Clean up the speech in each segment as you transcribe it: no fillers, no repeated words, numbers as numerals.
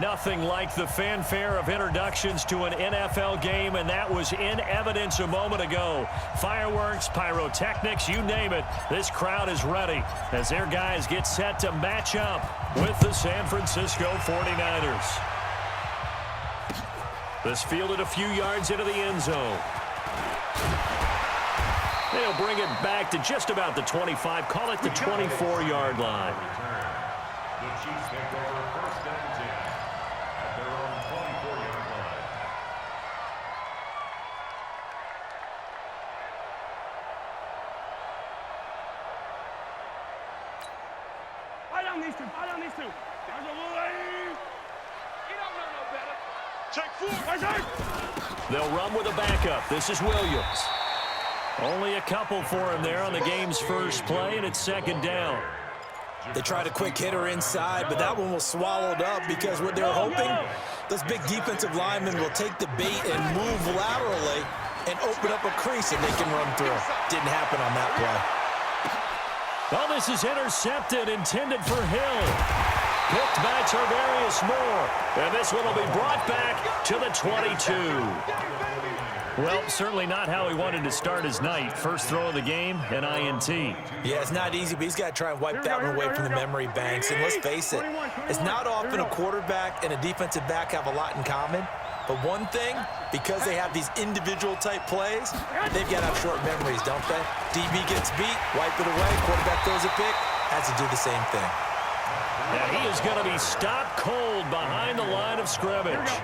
Nothing like the fanfare of introductions to an NFL game, and that was in evidence a moment ago. Fireworks, pyrotechnics, you name it. This crowd is ready as their guys get set to match up with the San Francisco 49ers. This fielded a few yards into the end zone. They'll bring it back to just about the 25, call it the 24-yard line. The Chiefs take over first and 10 at their own 24-yard line. Fight on these two. Fight on these two. There's a little lane. You don't know no better. Check 4. They'll run with a backup. This is Williams. Only a couple for him there on the game's first play, and it's second down. They tried a quick hitter inside, but that one was swallowed up because what they were hoping, those big defensive linemen will take the bait and move laterally and open up a crease and they can run through. Didn't happen on that play. Well, this is intercepted, intended for Hill. Picked by Tarvarius Moore. And this one will be brought back to the 22. Well, certainly not how he wanted to start his night. First throw of the game, an INT. Yeah, it's not easy, but he's got to try and wipe that one away from the memory banks. And let's face it, it's not often a quarterback and a defensive back have a lot in common. But one thing, because they have these individual type plays, they've got to have short memories, don't they? DB gets beat, wipe it away, quarterback throws a pick, has to do the same thing. And he is going to be stopped cold behind the line of scrimmage.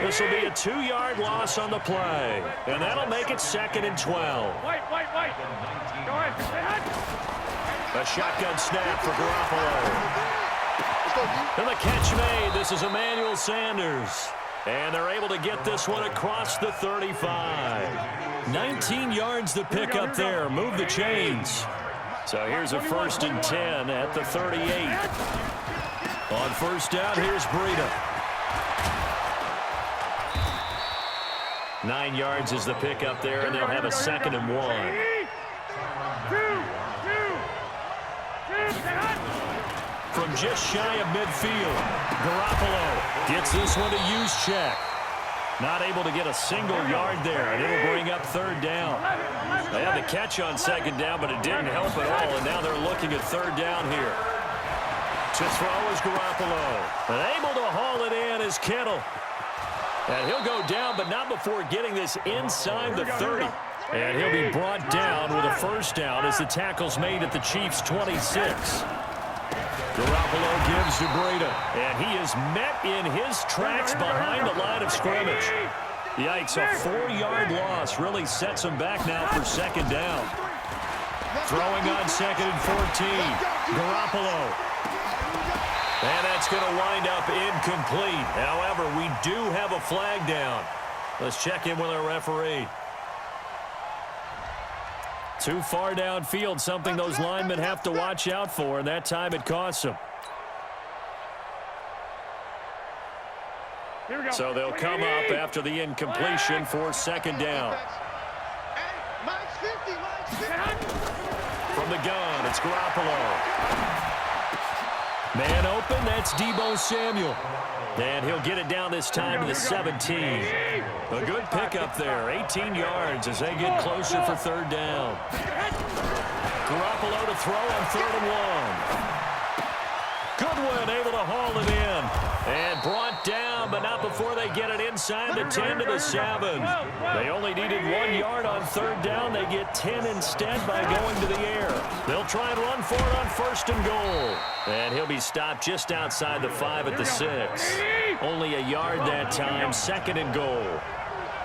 This will be a 2-yard loss on the play. And that'll make it second and 12. Wait. Go ahead. A shotgun snap for Garoppolo. And the catch made. This is Emmanuel Sanders. And they're able to get this one across the 35. 19 yards to pick up there. Move the chains. So here's a first and 10 at the 38. On first down, here's Breida. 9 yards is the pickup there, and they'll have a second and 1. From just shy of midfield, Garoppolo gets this one to use check. Not able to get a single yard there, and it'll bring up third down. They had the catch on second down, but it didn't help at all, and now they're looking at third down here. To throw is Garoppolo. And able to haul it in is Kittle. And he'll go down, but not before getting this inside the 30. And he'll be brought down with a first down as the tackle's made at the Chiefs' 26. Garoppolo gives to Breida, and he is met in his tracks behind the line of scrimmage. Yikes, a 4-yard loss really sets him back now for second down. Throwing on second and 14, Garoppolo. And that's going to wind up incomplete. However, we do have a flag down. Let's check in with our referee. Too far downfield, something those linemen have to watch out for, and that time it costs them. So they'll come up after the incompletion for second down. From the gun, it's Garoppolo. Man open, that's Deebo Samuel. And he'll get it down this time to the 17. A good pickup there, 18 yards as they get closer for third down. Garoppolo to throw on third and 1. Goodwin able to haul it in. And brought down, but not before they get it inside the 10 to the 7. They only needed 1 yard on third down. They get 10 instead by going to the air. They'll try and run for it on first and goal. And he'll be stopped just outside the 5 at the 6. Only a yard that time, second and goal.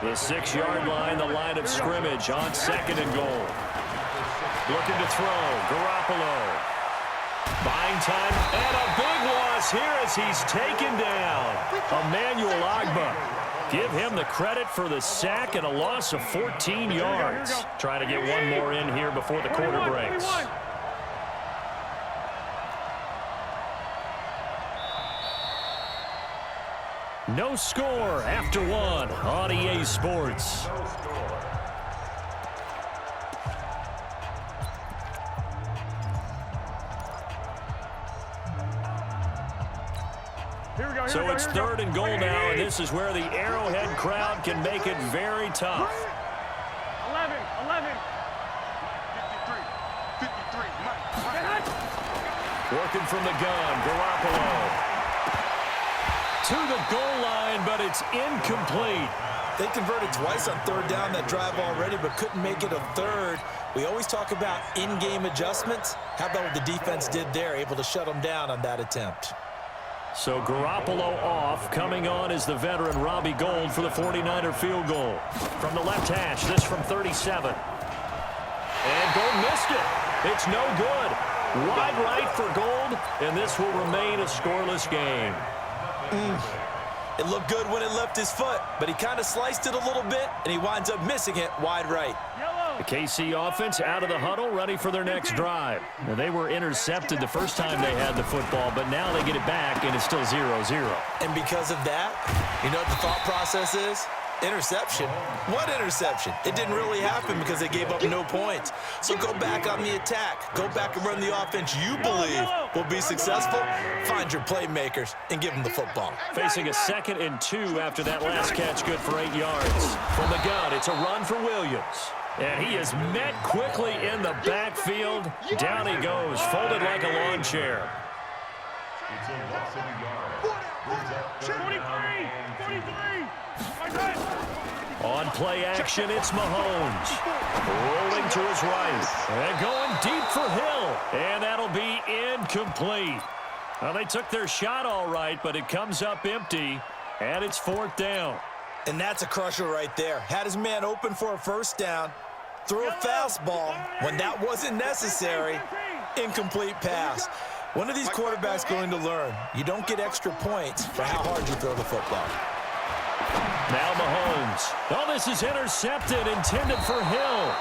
The 6-yard line, the line of scrimmage on second and goal. Looking to throw, Garoppolo. Buying time, and a big loss here as he's taken down. Emmanuel Ogbah. Give him the credit for the sack and a loss of 14 yards. Trying to get one more in here before the quarter breaks. No score after one on EA Sports. So it's 3rd and goal now, and this is where the Arrowhead crowd can make it very tough. 11. 53. Mike. Working from the gun, Garoppolo. To the goal line, but it's incomplete. They converted twice on 3rd down that drive already, but couldn't make it a 3rd. We always talk about in-game adjustments. How about what the defense did there, able to shut them down on that attempt? So Garoppolo off. Coming on is the veteran Robbie Gould for the 49er field goal. From the left hash, this from 37. And Gould missed it. It's no good. Wide right for Gould, and this will remain a scoreless game. It looked good when it left his foot, but he kind of sliced it a little bit, and he winds up missing it wide right. The KC offense out of the huddle, ready for their next drive. Now, they were intercepted the first time they had the football, but now they get it back, and it's still 0-0. And because of that, you know what the thought process is? Interception. What interception? It didn't really happen because they gave up no points. So go back on the attack. Go back and run the offense you believe will be successful. Find your playmakers and give them the football. Facing a 2nd and 2 after that last catch, good for 8 yards. From the gun, it's a run for Williams. And he is met quickly in the backfield. Down he goes, folded like a lawn chair. It's a loss of a yard. 43. On play action, it's Mahomes. Rolling to his right. And going deep for Hill. And that'll be incomplete. Well, they took their shot all right, but it comes up empty. And it's 4th down. And that's a crusher right there. Had his man open for a 1st down. Threw a fastball when that wasn't necessary. Incomplete pass. One of these quarterbacks going to learn. You don't get extra points for how hard you throw the football. Now Mahomes. Oh, this is intercepted, intended for Hill.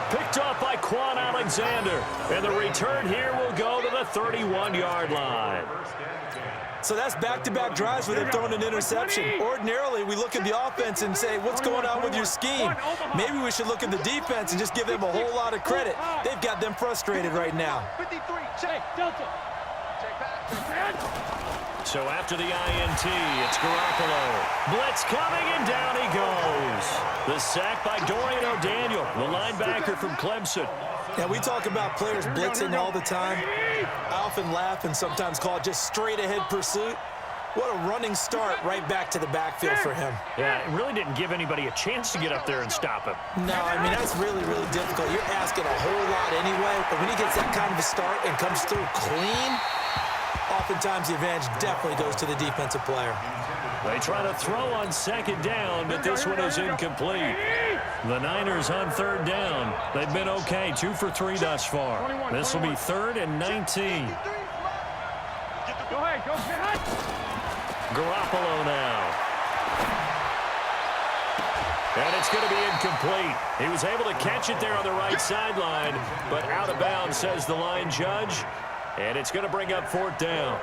Picked off by Quan Alexander. And the return here will go to the 31-yard line. So that's back-to-back drives where they've thrown an interception. Ordinarily, we look at the offense and say, what's going on with your scheme? Maybe we should look at the defense and just give them a whole lot of credit. They've got them frustrated right now. 53, check, Delta. Check back. So after the INT, it's Garoppolo. Blitz coming, and down he goes. The sack by Dorian O'Daniel, the linebacker from Clemson. Now, we talk about players blitzing all the time. I often laugh and sometimes call it just straight-ahead pursuit. What a running start right back to the backfield for him. Yeah, it really didn't give anybody a chance to get up there and stop him. No, I mean, that's really, really difficult. You're asking a whole lot anyway, but when he gets that kind of a start and comes through clean, oftentimes the advantage definitely goes to the defensive player. They try to throw on 2nd down, but this one is incomplete. The Niners on 3rd down. They've been okay, 2 for 3 thus far. This will be 3rd and 19. Go ahead, go ahead. Garoppolo now. And it's going to be incomplete. He was able to catch it there on the right sideline, but out of bounds, says the line judge. And it's going to bring up 4th down.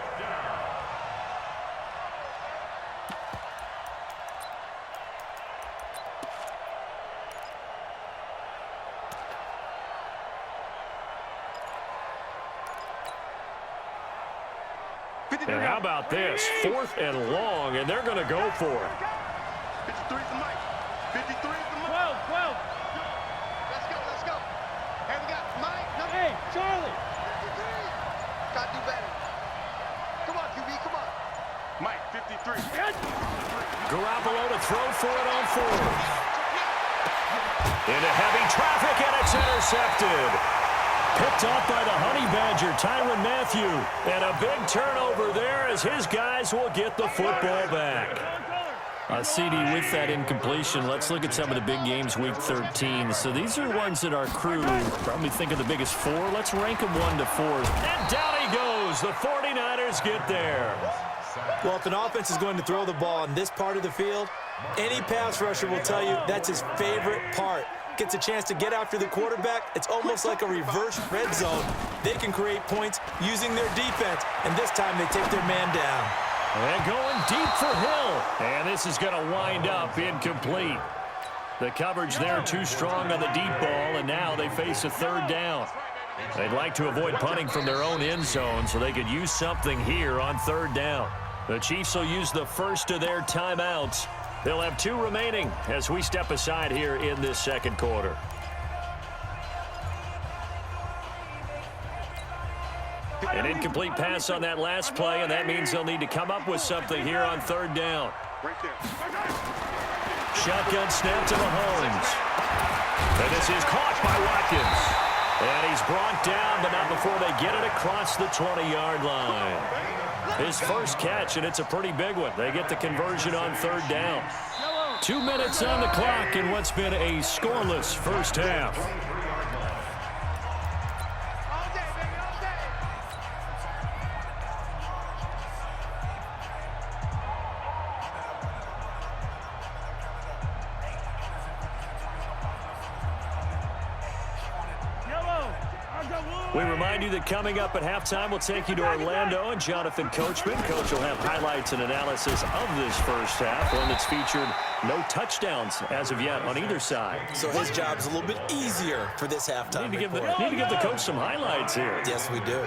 And how about this? 4th and long, and they're going to go for it. 53 to Mike. 53 to Mike. 12. Let's go. Hey, we got Mike. Hey, Charlie. 53. Got to do better. Come on, QB, come on. Mike, 53. Garoppolo to throw for it on 4th. Into heavy traffic, and it's intercepted. Picked off by the Honey Badger, Tyrann Mathieu. And a big turnover there as his guys will get the football back. CD, with that incompletion, let's look at some of the big games week 13. So these are ones that our crew probably think of the biggest 4. Let's rank them 1 to 4. And down he goes. The 49ers get there. Well, if an offense is going to throw the ball in this part of the field, any pass rusher will tell you that's his favorite part. Gets a chance to get after the quarterback. It's almost like a reverse red zone. They can create points using their defense, and this time they take their man down. And going deep for Hill. And this is going to wind up incomplete. The coverage there too strong on the deep ball, and now they face a 3rd down. They'd like to avoid punting from their own end zone so they could use something here on 3rd down. The Chiefs will use the first of their timeouts. They'll have 2 remaining as we step aside here in this second quarter. An incomplete pass on that last play, and that means they'll need to come up with something here on 3rd down. Shotgun snap to Mahomes. And this is caught by Watkins. And he's brought down, but not before they get it across the 20-yard line. His first catch, and it's a pretty big one. They get the conversion on 3rd down. 2 minutes on the clock in what's been a scoreless first half. We remind you that coming up at halftime, we'll take you to Orlando and Jonathan Coachman. Coach will have highlights and analysis of this first half, one that's featured no touchdowns as of yet on either side. So his job's a little bit easier for this halftime. Need to give the coach some highlights here. Yes, we do.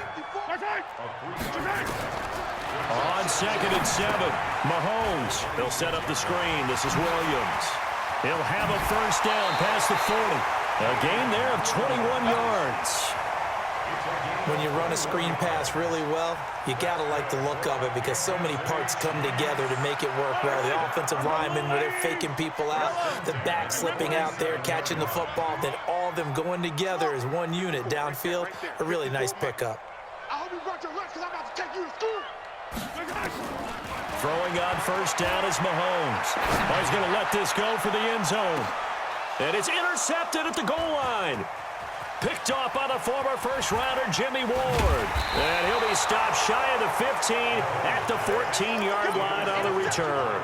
On 2nd and 7, Mahomes. They'll set up the screen. This is Williams. He'll have a first down past the 40. A gain there of 21 yards. When you run a screen pass really well, you got to like the look of it because so many parts come together to make it work well. The offensive linemen, where they're faking people out, the back slipping out there, catching the football, then all of them going together as one unit downfield. A really nice pickup. I hope you brought your lunch because I'm about to take you to school. Throwing on first down is Mahomes. He's going to let this go for the end zone. And it's intercepted at the goal line. Picked off by the former first-rounder Jimmy Ward. And he'll be stopped shy of the 15 at the 14-yard line on the return.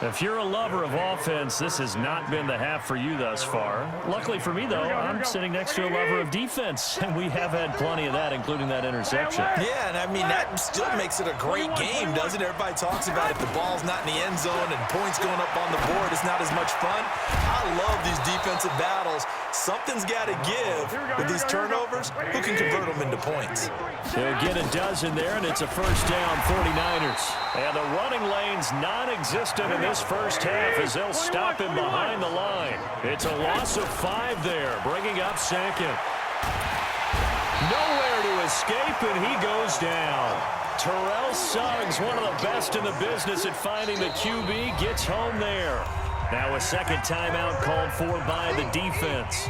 If you're a lover of offense, this has not been the half for you thus far. Luckily for me, though, I'm sitting next to a lover of defense, and we have had plenty of that, including that interception. Yeah, and I mean, that still makes it a great game, doesn't it? Everybody talks about if the ball's not in the end zone and points going up on the board, it's not as much fun. I love these defensive battles. Something's got to give with these turnovers. Who can convert them into points? They'll get a dozen there, and it's a first down, 49ers. And the running lane's non-existent in this first half as they'll stop him behind the line. It's a loss of 5 there, bringing up 2nd. Nowhere to escape, and he goes down. Terrell Suggs, one of the best in the business at finding the QB, gets home there. Now a second timeout called for by the defense,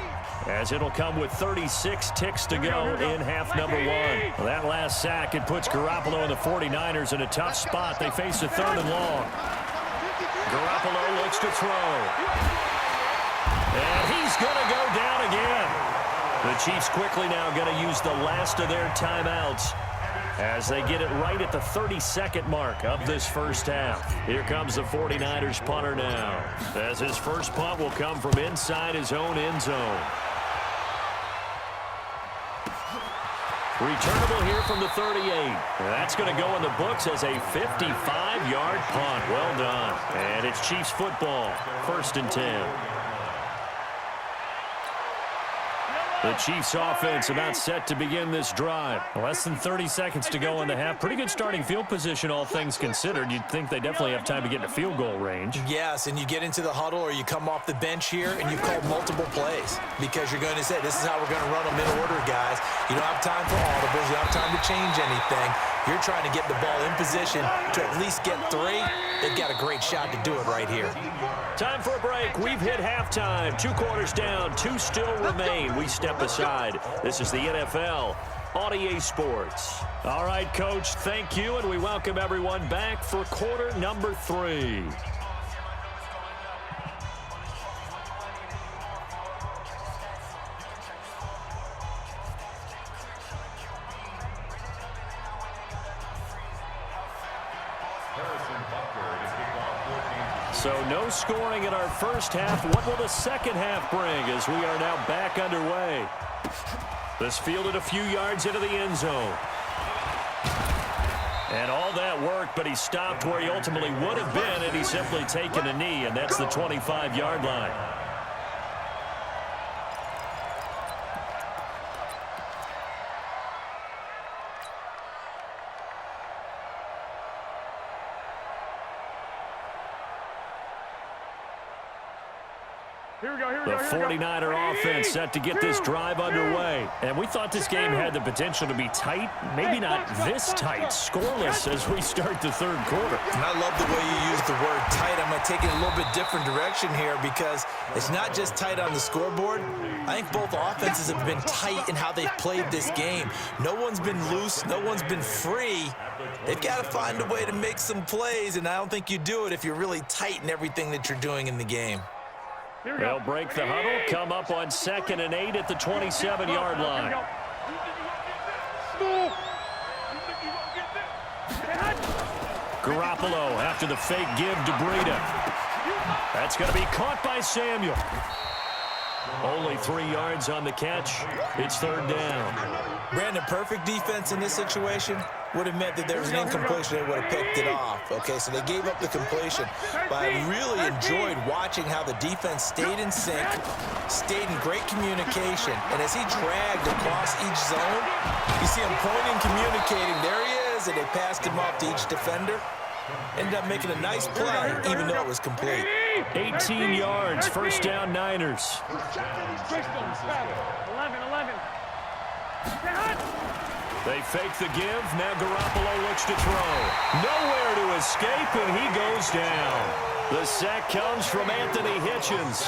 as it'll come with 36 ticks to go in half number 1. Well, that last sack, it puts Garoppolo and the 49ers in a tough spot. They face a 3rd and long. Garoppolo looks to throw. And he's going to go down again. The Chiefs quickly now going to use the last of their timeouts as they get it right at the 32nd mark of this first half. Here comes the 49ers punter now, as his first punt will come from inside his own end zone. Returnable here from the 38. That's going to go in the books as a 55-yard punt. Well done. And it's Chiefs football, 1st and 10. The Chiefs offense about set to begin this drive. Less than 30 seconds to go in the half. Pretty good starting field position, all things considered. You'd think they definitely have time to get into field goal range. Yes, and you get into the huddle or you come off the bench here and you've called multiple plays because you're going to say, this is how we're going to run them in order, guys. You don't have time for audibles. You don't have time to change anything. You're trying to get the ball in position to at least get 3. They've got a great shot to do it right here. Time for a break. We've hit halftime. 2 quarters down. 2 still remain. We step aside. This is the NFL on EA Sports. All right, Coach, thank you, and we welcome everyone back for quarter number 3. So no scoring in our first half. What will the second half bring as we are now back underway? This fielded a few yards into the end zone. And all that work, but he stopped where he ultimately would have been, and he's simply taken a knee, and that's the 25-yard line. The 49er offense set to get this drive underway. And we thought this game had the potential to be tight, maybe not this tight, scoreless as we start the third quarter. And I love the way you use the word tight. I'm going to take it a little bit different direction here because it's not just tight on the scoreboard. I think both offenses have been tight in how they've played this game. No one's been loose. No one's been free. They've got to find a way to make some plays, and I don't think you do it if you're really tight in everything that you're doing in the game. They'll break the huddle, come up on 2nd and 8 at the 27-yard line. Garoppolo after the fake give to Breida. That's going to be caught by Samuel. Only 3 yards on the catch. It's 3rd down. Brandon, perfect defense in this situation would have meant that there was an incompletion. They would have picked it off. Okay, so they gave up the completion. But I really enjoyed watching how the defense stayed in sync, stayed in great communication. And as he dragged across each zone, you see him pointing, communicating. There he is, and they passed him off to each defender. Ended up making a nice play, even though it was complete. 18 yards, 1st down Niners. 11. They fake the give. Now Garoppolo looks to throw. Nowhere to escape, and he goes down. The sack comes from Anthony Hitchens.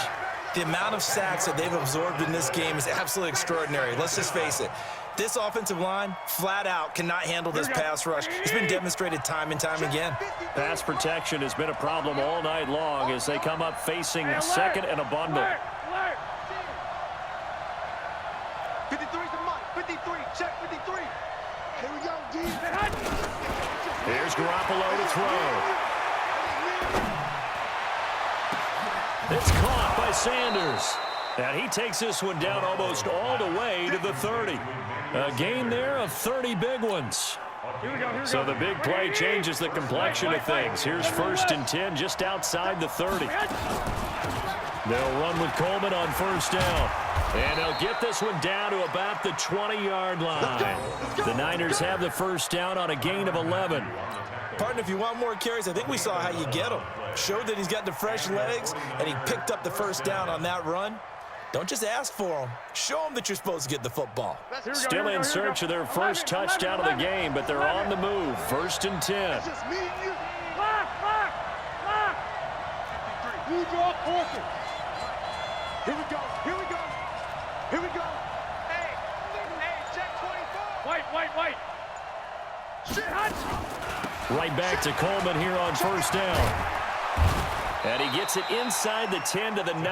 The amount of sacks that they've absorbed in this game is absolutely extraordinary. Let's just face it. This offensive line, flat out, cannot handle this pass rush. It's been demonstrated time and time again. Pass protection has been a problem all night long as they come up facing 2nd and a bundle. 53's the mark. 53. Check 53. Here we go, D. Here's Garoppolo to throw. It's caught by Sanders. And he takes this one down almost all the way to the 30. A gain there of 30 big ones. So the big play changes the complexion of things. Here's 1st and 10 just outside the 30. They'll run with Coleman on 1st down. And they'll get this one down to about the 20-yard line. The Niners have the 1st down on a gain of 11. Partner, if you want more carries, I think we saw how you get him. Showed that he's got the fresh legs, and he picked up the 1st down on that run. Don't just ask for him. Show him that you're supposed to get the football. Still in search of their first touchdown of the game, but they're on the move. 1st and 10. Here we go. Hey, check 24. White. Right back to Coleman here on 1st down. And he gets it inside the 10 to the 9.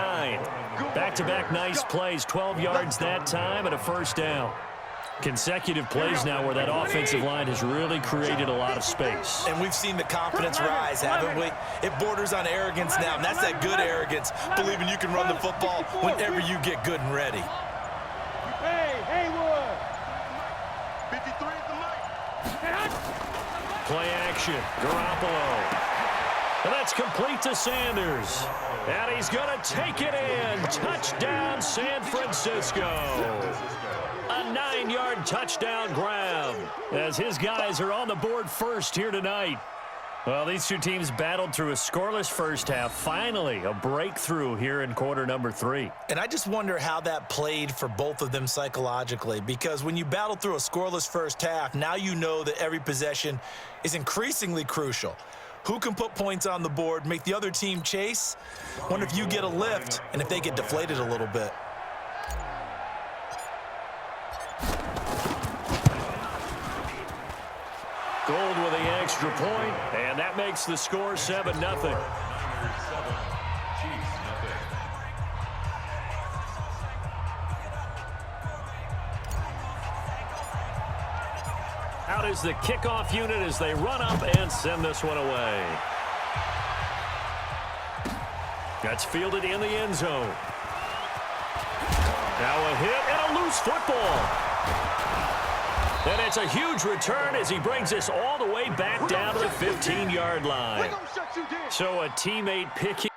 Back-to-back nice plays, 12 yards that time and a 1st down. Consecutive plays now where that offensive line has really created a lot of space. And we've seen the confidence rise, haven't we? It borders on arrogance now, and that's that good arrogance, believing you can run the football whenever you get good and ready. Hey, Haywood. 53 is the mark. Play action, Garoppolo. And that's complete to Sanders. And he's going to take it in. Touchdown, San Francisco. A 9-yard touchdown grab as his guys are on the board first here tonight. Well, these two teams battled through a scoreless first half. Finally, a breakthrough here in quarter number 3. And I just wonder how that played for both of them psychologically, because when you battle through a scoreless first half, now you know that every possession is increasingly crucial. Who can put points on the board, make the other team chase? Wonder if you get a lift and if they get deflated a little bit. Gold with the extra point, and that makes the score 7-0. Out is the kickoff unit as they run up and send this one away. That's fielded in the end zone. Now a hit and a loose football. And it's a huge return as he brings this all the way back down to the 15-yard line. So a teammate picking